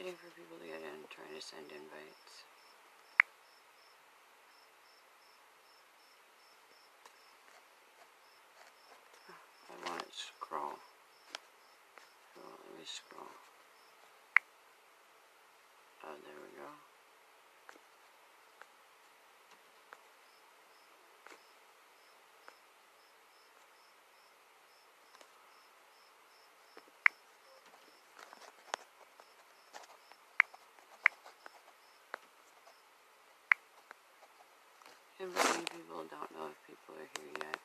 waiting for people to get in, trying to send invites. I want it to scroll. It won't let me scroll. Oh, there we go. Inviting people, don't know if people are here yet.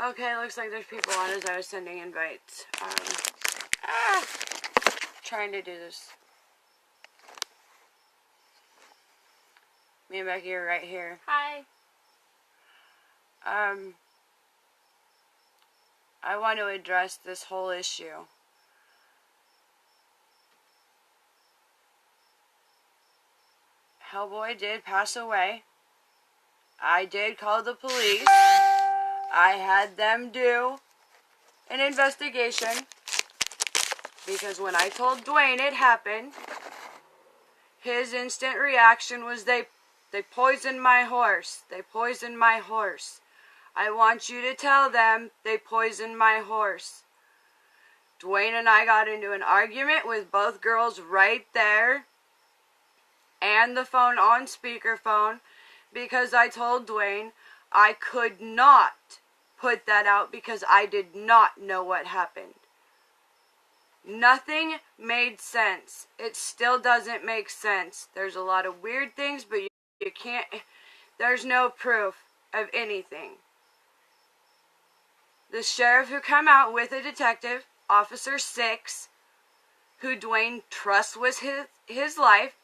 Okay, looks like there's people on as I was sending invites. Trying to do this. Me and Becky are right here. Hi. I want to address this whole issue. Hellboy did pass away. I did call the police. I had them do an investigation because when I told Dwayne it happened, his instant reaction was they poisoned my horse. They poisoned my horse. I want you to tell them they poisoned my horse. Dwayne and I got into an argument with both girls right there and the phone on speakerphone because I told Dwayne I could not put that out because I did not know what happened. Nothing made sense. It still doesn't make sense. There's a lot of weird things, but you can't, there's no proof of anything. The sheriff who come out with a detective, Officer 6, who Dwayne trusts with his life,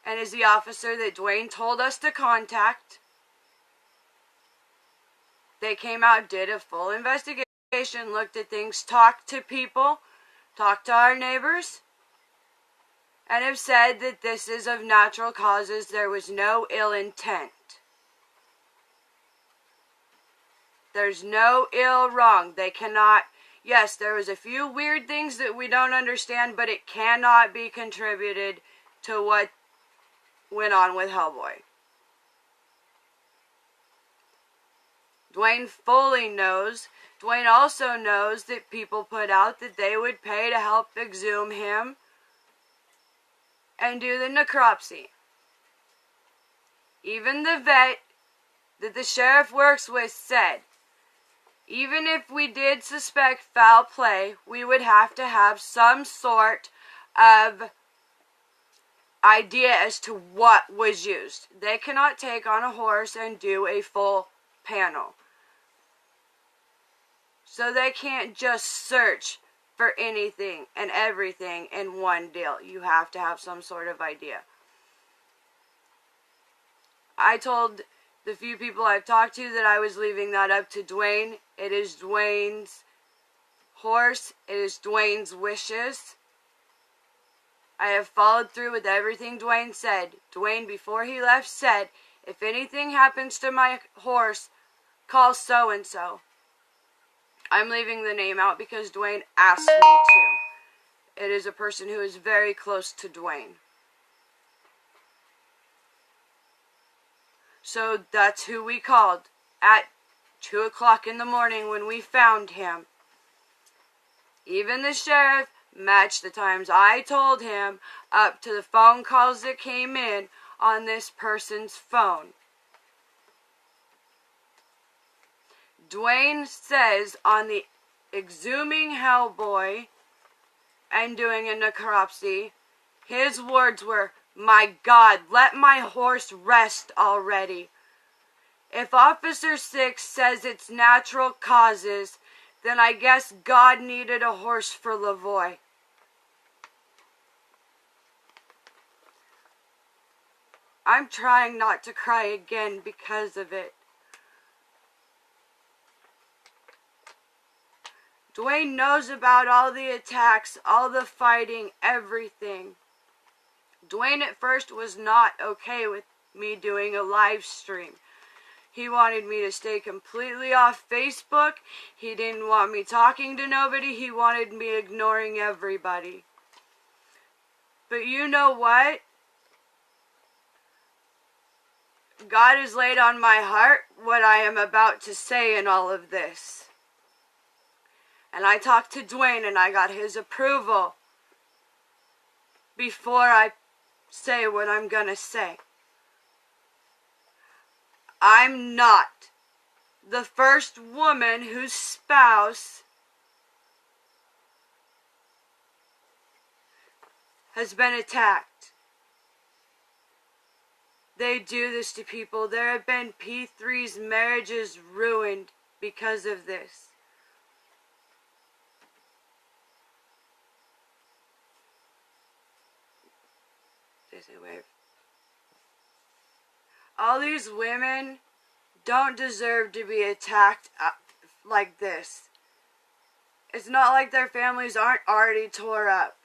and is the officer that Dwayne told us to contact. They came out, did a full investigation, looked at things, talked to people, talked to our neighbors, and have said that this is of natural causes. There was no ill intent. There's no ill wrong. They cannot, yes, there was a few weird things that we don't understand, but it cannot be contributed to what went on with Hellboy. Dwayne fully knows. Dwayne also knows that people put out that they would pay to help exhume him and do the necropsy. Even the vet that the sheriff works with said, even if we did suspect foul play, we would have to have some sort of idea as to what was used. They cannot take on a horse and do a full panel. So they can't just search for anything and everything in one deal. You have to have some sort of idea. I told the few people I've talked to that I was leaving that up to Dwayne. It is Dwayne's horse. It is Dwayne's wishes. I have followed through with everything Dwayne said. Dwayne, before he left, said, if anything happens to my horse, call so-and-so. I'm leaving the name out because Dwayne asked me to. It is a person who is very close to Dwayne. So that's who we called at 2 o'clock in the morning when we found him. Even the sheriff matched the times I told him up to the phone calls that came in on this person's phone. Dwayne says on the exhuming Hellboy and doing a necropsy, his words were, "My God, let my horse rest already." If Officer 6 says it's natural causes, then I guess God needed a horse for LaVoy. I'm trying not to cry again because of it. Dwayne knows about all the attacks, all the fighting, everything. Dwayne at first was not okay with me doing a live stream. He wanted me to stay completely off Facebook. He didn't want me talking to nobody. He wanted me ignoring everybody. But you know what? God has laid on my heart what I am about to say in all of this. And I talked to Dwayne and I got his approval before I say what I'm gonna say. I'm not the first woman whose spouse has been attacked. They do this to people. There have been P3's marriages ruined because of this. All these women don't deserve to be attacked like this. It's not like their families aren't already tore up.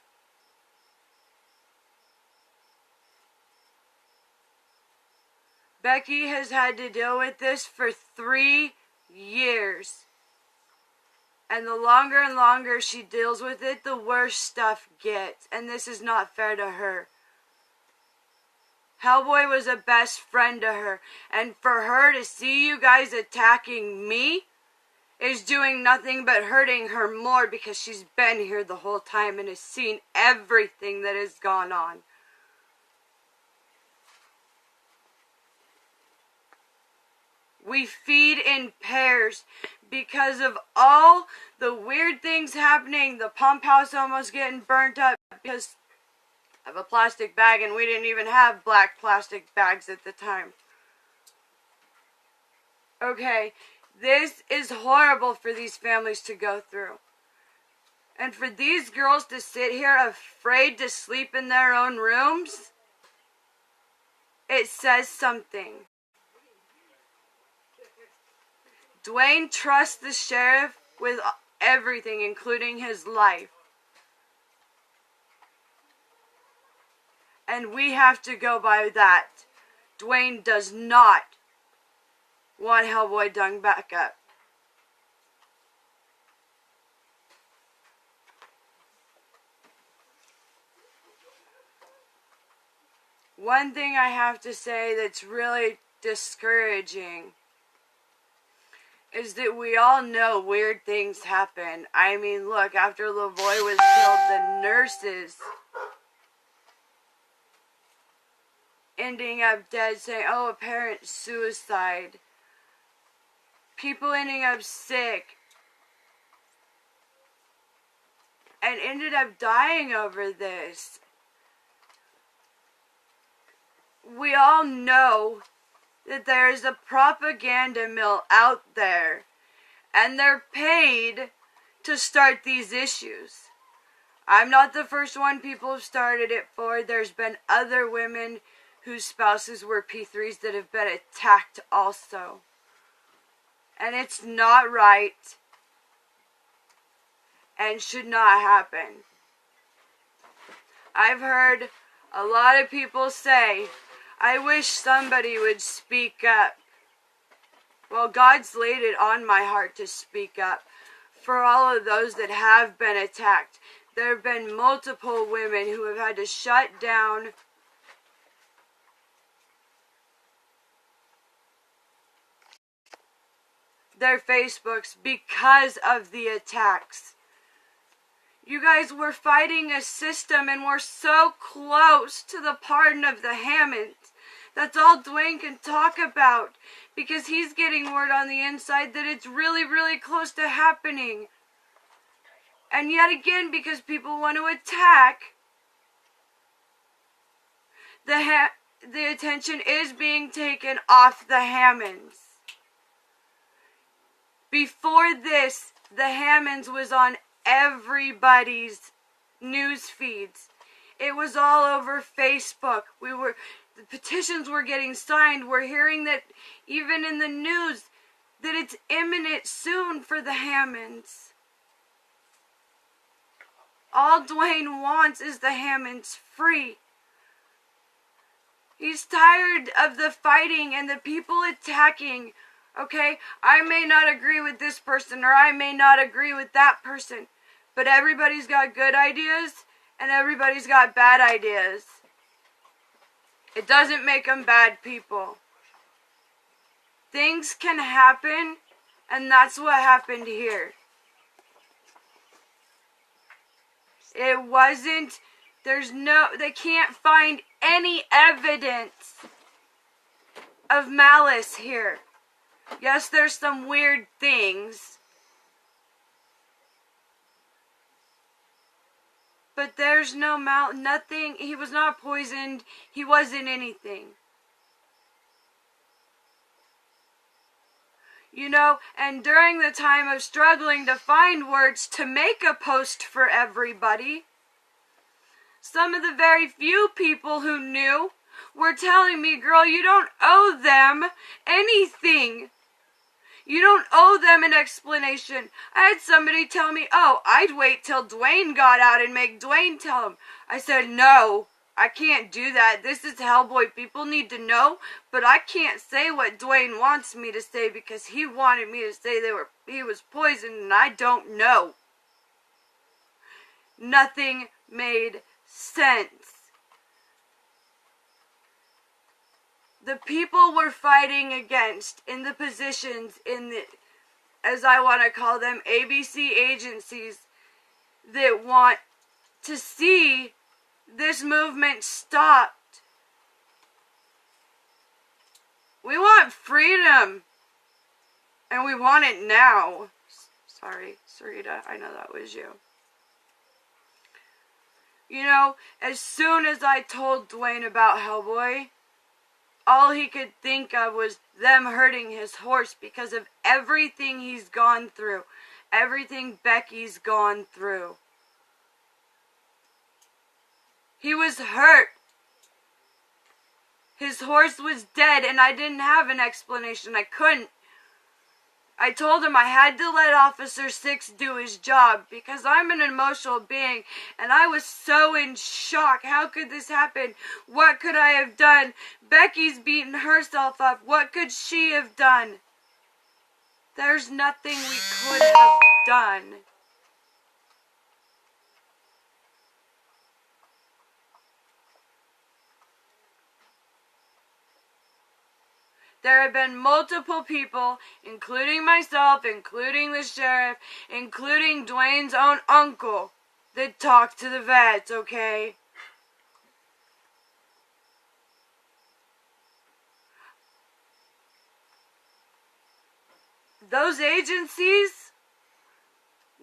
Becky has had to deal with this for 3 years. And the longer and longer she deals with it, the worse stuff gets. And this is not fair to her. Hellboy was a best friend to her. And for her to see you guys attacking me is doing nothing but hurting her more, because she's been here the whole time and has seen everything that has gone on. We feed in pairs because of all the weird things happening. The pump house almost getting burnt up because of a plastic bag, and we didn't even have black plastic bags at the time. Okay, this is horrible for these families to go through. And for these girls to sit here afraid to sleep in their own rooms, it says something. Dwayne trusts the sheriff with everything, including his life. And we have to go by that. Dwayne does not want Hellboy done back up. One thing I have to say that's really discouraging is that we all know weird things happen. I mean, look, after LaVoy was killed, the nurses ending up dead, saying, oh, apparent suicide. People ending up sick and ended up dying over this. We all know that there is a propaganda mill out there, and they're paid to start these issues. I'm not the first one people have started it for. There's been other women whose spouses were P3s that have been attacked also. And it's not right and should not happen. I've heard a lot of people say, I wish somebody would speak up. Well, God's laid it on my heart to speak up for all of those that have been attacked. There have been multiple women who have had to shut down their Facebooks because of the attacks. You guys, we're fighting a system, and we're so close to the pardon of the Hammonds That's all Dwayne can talk about, because he's getting word on the inside that it's really, really close to happening. And yet again, because people want to attack, the attention is being taken off the Hammonds. Before this, the Hammonds was on everybody's news feeds. It was all over Facebook. The petitions were getting signed. We're hearing that even in the news that it's imminent soon for the Hammonds. All Dwayne wants is the Hammonds free. He's tired of the fighting and the people attacking. Okay, I may not agree with this person, or I may not agree with that person, but everybody's got good ideas and everybody's got bad ideas. It doesn't make them bad people. Things can happen, and that's what happened here. It wasn't, they can't find any evidence of malice here. Yes, there's some weird things, but there's nothing. He was not poisoned. He wasn't anything. You know, and during the time of struggling to find words to make a post for everybody, some of the very few people who knew were telling me, girl, you don't owe them anything. You don't owe them an explanation. I had somebody tell me, oh, I'd wait till Dwayne got out and make Dwayne tell him. I said, no, I can't do that. This is Hellboy. People need to know, but I can't say what Dwayne wants me to say because he wanted me to say he was poisoned and I don't know. Nothing made sense. The people we're fighting against in the positions, as I want to call them, ABC agencies that want to see this movement stopped. We want freedom, and we want it now. Sorry, Sarita, I know that was you. You know, as soon as I told Dwayne about Hellboy, all he could think of was them hurting his horse because of everything he's gone through. Everything Becky's gone through. He was hurt. His horse was dead and I didn't have an explanation. I couldn't. I told him I had to let Officer 6 do his job because I'm an emotional being and I was so in shock. How could this happen? What could I have done? Becky's beating herself up. What could she have done? There's nothing we could have done. There have been multiple people, including myself, including the sheriff, including Dwayne's own uncle, that talked to the vets, okay? Those agencies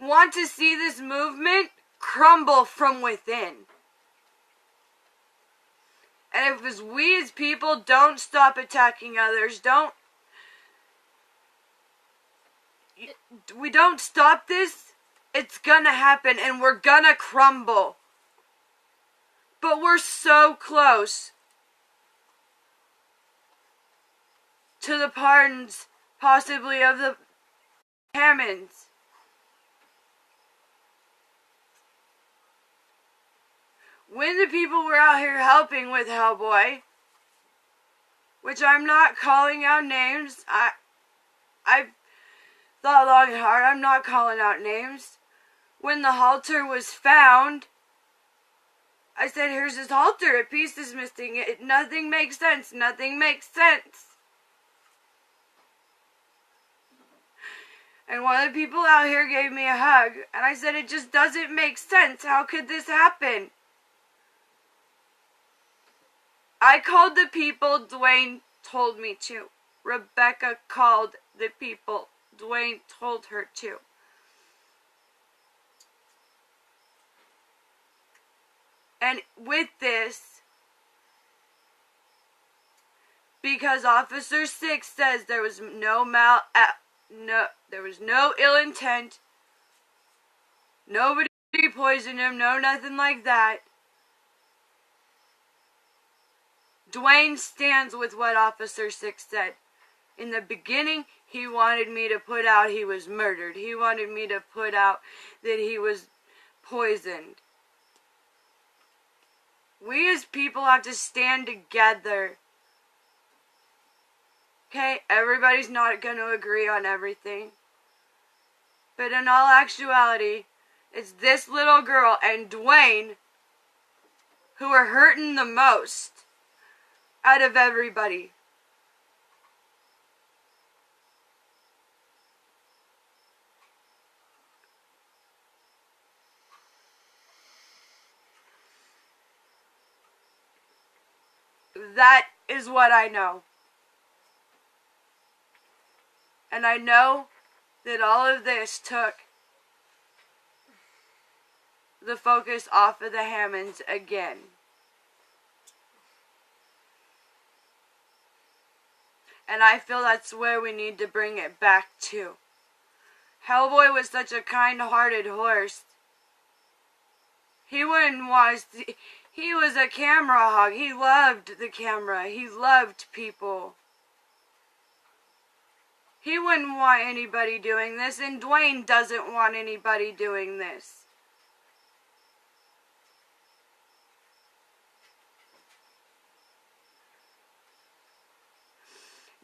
want to see this movement crumble from within. And if we as people don't stop attacking others, we don't stop this, it's gonna happen and we're gonna crumble. But we're so close to the pardons, possibly, of the Hammonds. When the people were out here helping with Hellboy, which I'm not calling out names, I've thought long and hard, I'm not calling out names. When the halter was found, I said, here's his halter, a piece is missing, nothing makes sense, nothing makes sense. And one of the people out here gave me a hug, and I said, it just doesn't make sense, how could this happen? I called the people Dwayne told me to. Rebecca called the people Dwayne told her to. And with this, because Officer 6 says there was no ill intent, nobody poisoned him, no nothing like that. Dwayne stands with what Officer 6 said. In the beginning, he wanted me to put out he was murdered. He wanted me to put out that he was poisoned. We as people have to stand together. Okay, everybody's not going to agree on everything. But in all actuality, it's this little girl and Dwayne who are hurting the most out of everybody. That is what I know. And I know that all of this took the focus off of the Hammonds again. And I feel that's where we need to bring it back to. Hellboy was such a kind-hearted horse. He wouldn't want us to... He was a camera hog. He loved the camera. He loved people. He wouldn't want anybody doing this, and Dwayne doesn't want anybody doing this.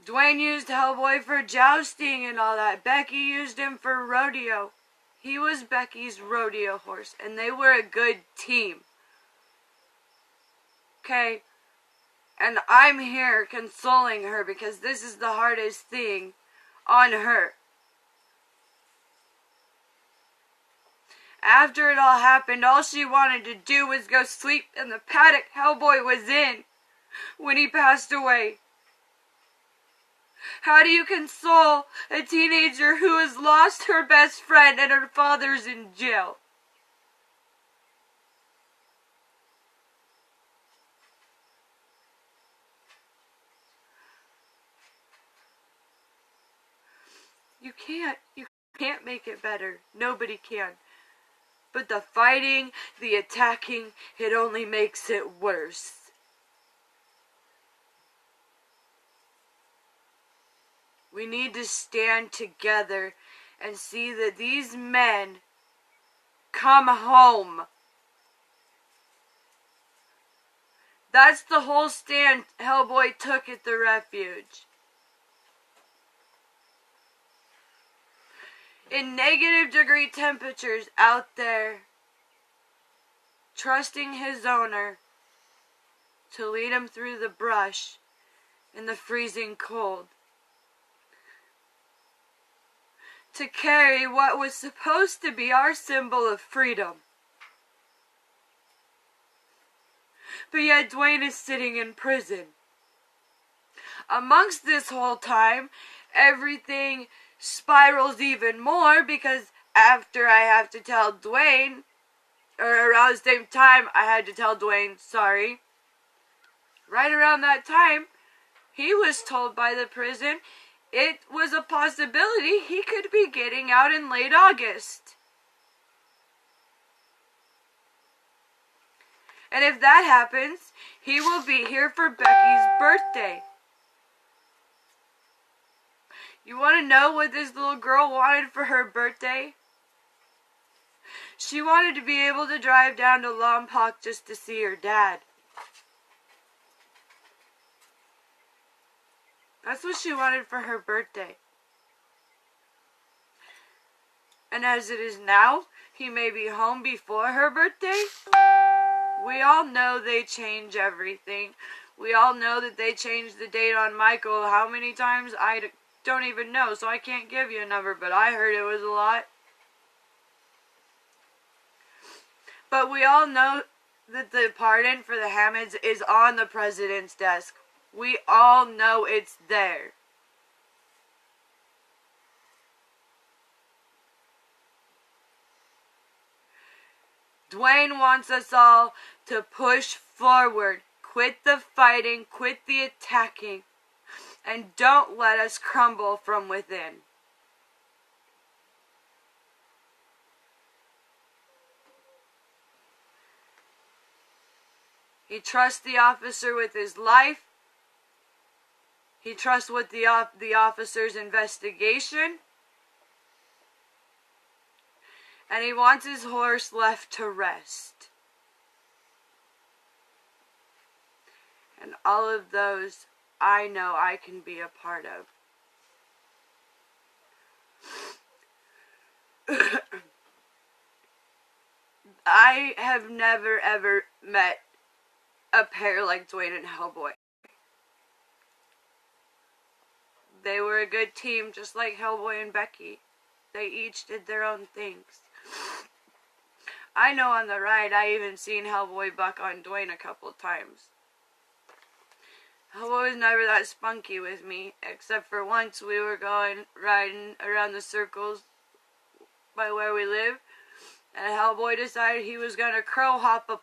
Dwayne used Hellboy for jousting and all that. Becky used him for rodeo. He was Becky's rodeo horse, and they were a good team. Okay? And I'm here consoling her because this is the hardest thing on her. After it all happened, all she wanted to do was go sleep in the paddock Hellboy was in when he passed away. How do you console a teenager who has lost her best friend and her father's in jail? You can't make it better. Nobody can. But the fighting, the attacking, it only makes it worse. We need to stand together and see that these men come home. That's the whole stand Hellboy took at the refuge. In negative-degree temperatures out there, trusting his owner to lead him through the brush in the freezing cold. To carry what was supposed to be our symbol of freedom. But yet Dwayne is sitting in prison. Amongst this whole time, everything spirals even more because after I have to tell Dwayne, or around the same time I had to tell Dwayne, sorry. Right around that time, he was told by the prison it was a possibility he could be getting out in late August. And if that happens, he will be here for Becky's birthday. You want to know what this little girl wanted for her birthday? She wanted to be able to drive down to Lompoc just to see her dad. That's what she wanted for her birthday. And as it is now, he may be home before her birthday. We all know they change everything. We all know that they changed the date on Michael how many times? I don't even know, so I can't give you a number, but I heard it was a lot. But we all know that the pardon for the Hammonds is on the president's desk. We all know it's there. Dwayne wants us all to push forward. Quit the fighting, quit the attacking, and don't let us crumble from within. He trusts the officer with his life. He trusts with the officer's investigation. And he wants his horse left to rest. And all of those I know I can be a part of. I have never ever met a pair like Dwayne and Hellboy. They were a good team, just like Hellboy and Becky. They each did their own things. I know on the ride I even seen Hellboy buck on Dwayne a couple times. Hellboy was never that spunky with me, except for once we were riding around the circles by where we live, and Hellboy decided he was going to crow hop a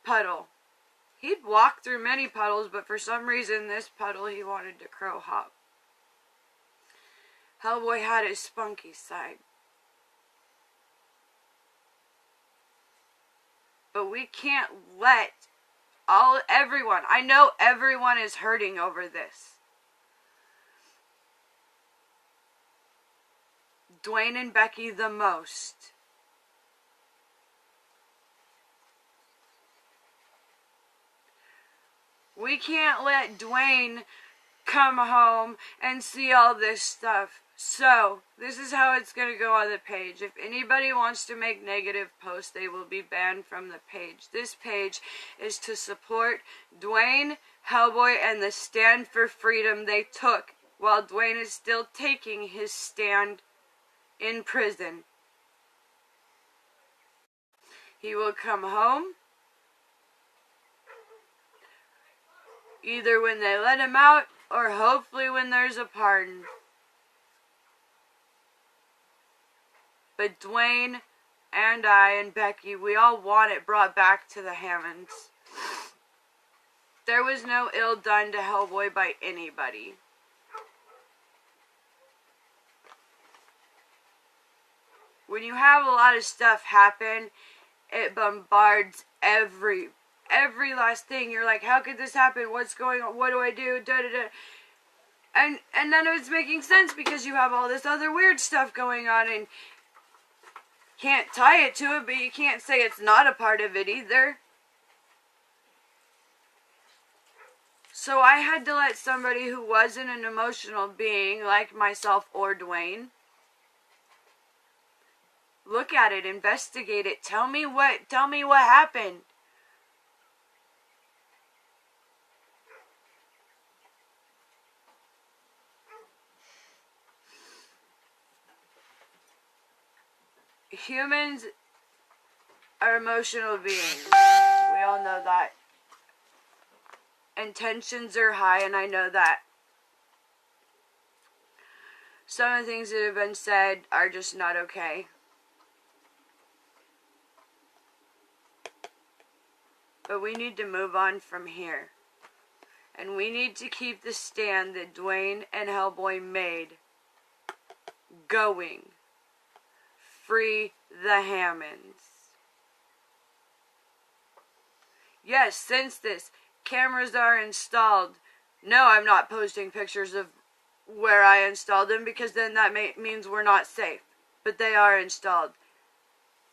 puddle. He'd walk through many puddles, but for some reason this puddle he wanted to crow hop. Hellboy had his spunky side. But we can't let everyone, I know everyone is hurting over this. Dwayne and Becky the most. We can't let Dwayne come home and see all this stuff. So, this is how it's going to go on the page. If anybody wants to make negative posts, they will be banned from the page. This page is to support Dwayne, Hellboy, and the stand for freedom they took while Dwayne is still taking his stand in prison. He will come home either when they let him out or hopefully when there's a pardon. But Dwayne and I and Becky, we all want it brought back to the Hammonds. There was no ill done to Hellboy by anybody. When you have a lot of stuff happen, it bombards every last thing. You're like, how could this happen? What's going on? What do I do? Da da da. And none of it's making sense because you have all this other weird stuff going on and can't tie it to it, but you can't say it's not a part of it either. So I had to let somebody who wasn't an emotional being like myself or Dwayne look at it, investigate it, tell me what happened. Humans are emotional beings. We all know that. And tensions are high, and I know that. Some of the things that have been said are just not okay. But we need to move on from here. And we need to keep the stand that Dwayne and Hellboy made going. Free the Hammonds. Yes, since this, cameras are installed. No, I'm not posting pictures of where I installed them because then that means we're not safe. But they are installed.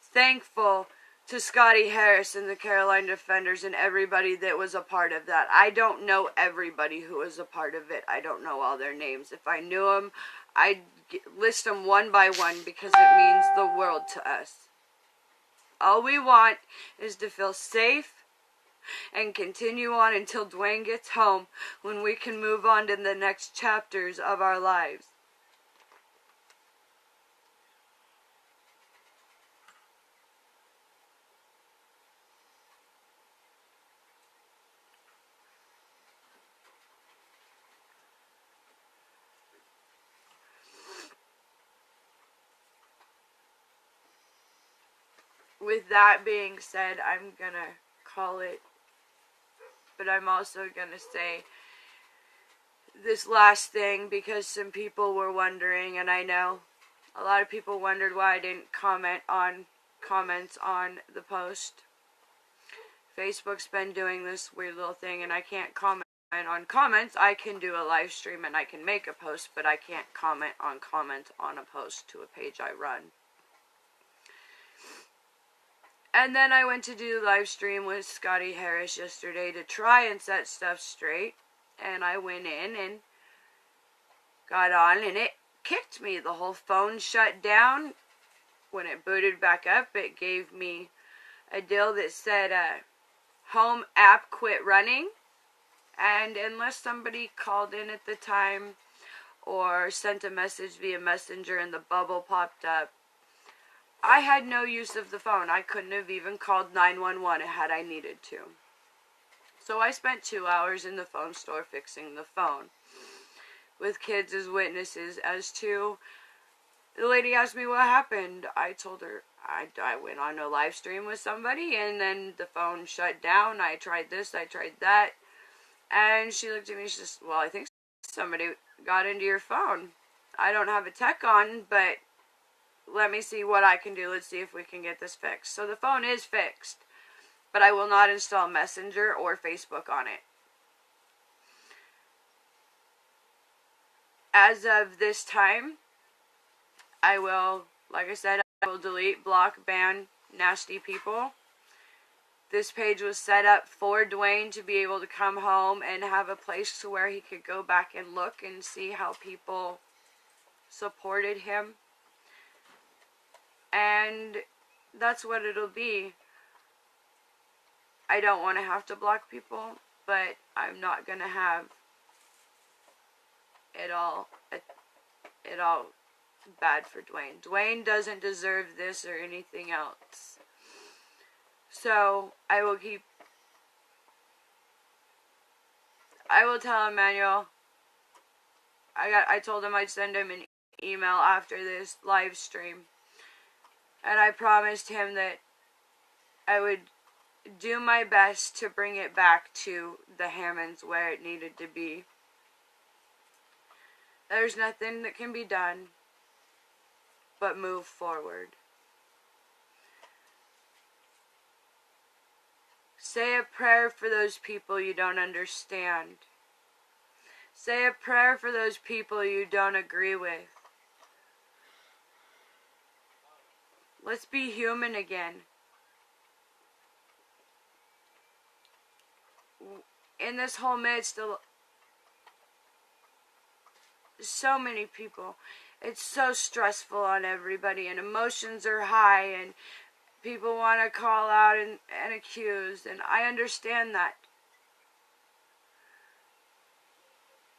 Thankful to Scotty Harris and the Carolina Defenders and everybody that was a part of that. I don't know everybody who was a part of it. I don't know all their names. If I knew them, I'd list them one by one because it means the world to us. All we want is to feel safe and continue on until Dwayne gets home, when we can move on to the next chapters of our lives. with that being said, I'm gonna call it. But I'm also gonna say this last thing because some people were wondering, and I know a lot of people wondered why I didn't comment on comments on the post. Facebook's been doing this weird little thing, and I can't comment on comments. I can do a live stream and I can make a post, but I can't comment on a post to a page I run. And then I went to do live stream with Scotty Harris yesterday to try and set stuff straight. And I went in and got on, and it kicked me. The whole phone shut down. When it booted back up, it gave me a deal that said home app quit running. And unless somebody called in at the time or sent a message via messenger and the bubble popped up, I had no use of the phone. I couldn't have even called 911 had I needed to. So I spent 2 hours in the phone store fixing the phone with kids as witnesses as to. The lady asked me what happened. I told her I went on a live stream with somebody and then the phone shut down. I tried this, I tried that. And she looked at me, she says, well, I think somebody got into your phone. I don't have a tech on, but let me see what I can do. Let's see if we can get this fixed. So the phone is fixed, but I will not install Messenger or Facebook on it. As of this time, I will, like I said, I will delete, block, ban nasty people. This page was set up for Dwayne to be able to come home and have a place to where he could go back and look and see how people supported him. And that's what it'll be. I don't want to have to block people, but I'm not going to have it all bad for Dwayne. Dwayne doesn't deserve this or anything else. So I will tell Emmanuel. I told him I'd send him an email after this live stream. And I promised him that I would do my best to bring it back to the Hammonds where it needed to be. There's nothing that can be done but move forward. Say a prayer for those people you don't understand. Say a prayer for those people you don't agree with. Let's be human again. In this whole midst of so many people, it's so stressful on everybody, and emotions are high, and people want to call out and accuse, and I understand that.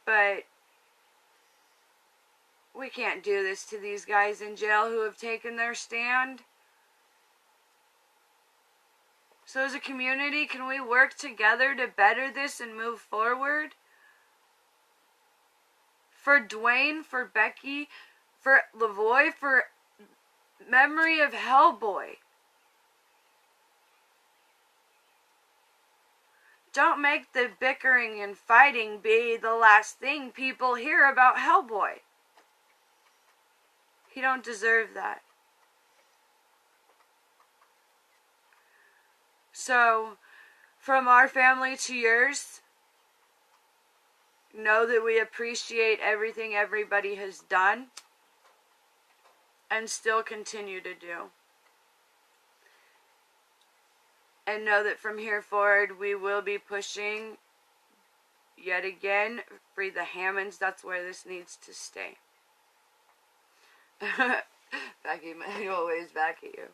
But we can't do this to these guys in jail who have taken their stand. So as a community, can we work together to better this and move forward? For Dwayne, for Becky, for LaVoy, for memory of Hellboy. Don't make the bickering and fighting be the last thing people hear about Hellboy. He don't deserve that. So, from our family to yours, know that we appreciate everything everybody has done and still continue to do. And know that from here forward, we will be pushing, yet again, free the Hammonds. That's where this needs to stay. Becky, Manuel waves back at you.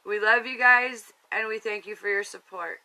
We love you guys, and we thank you for your support.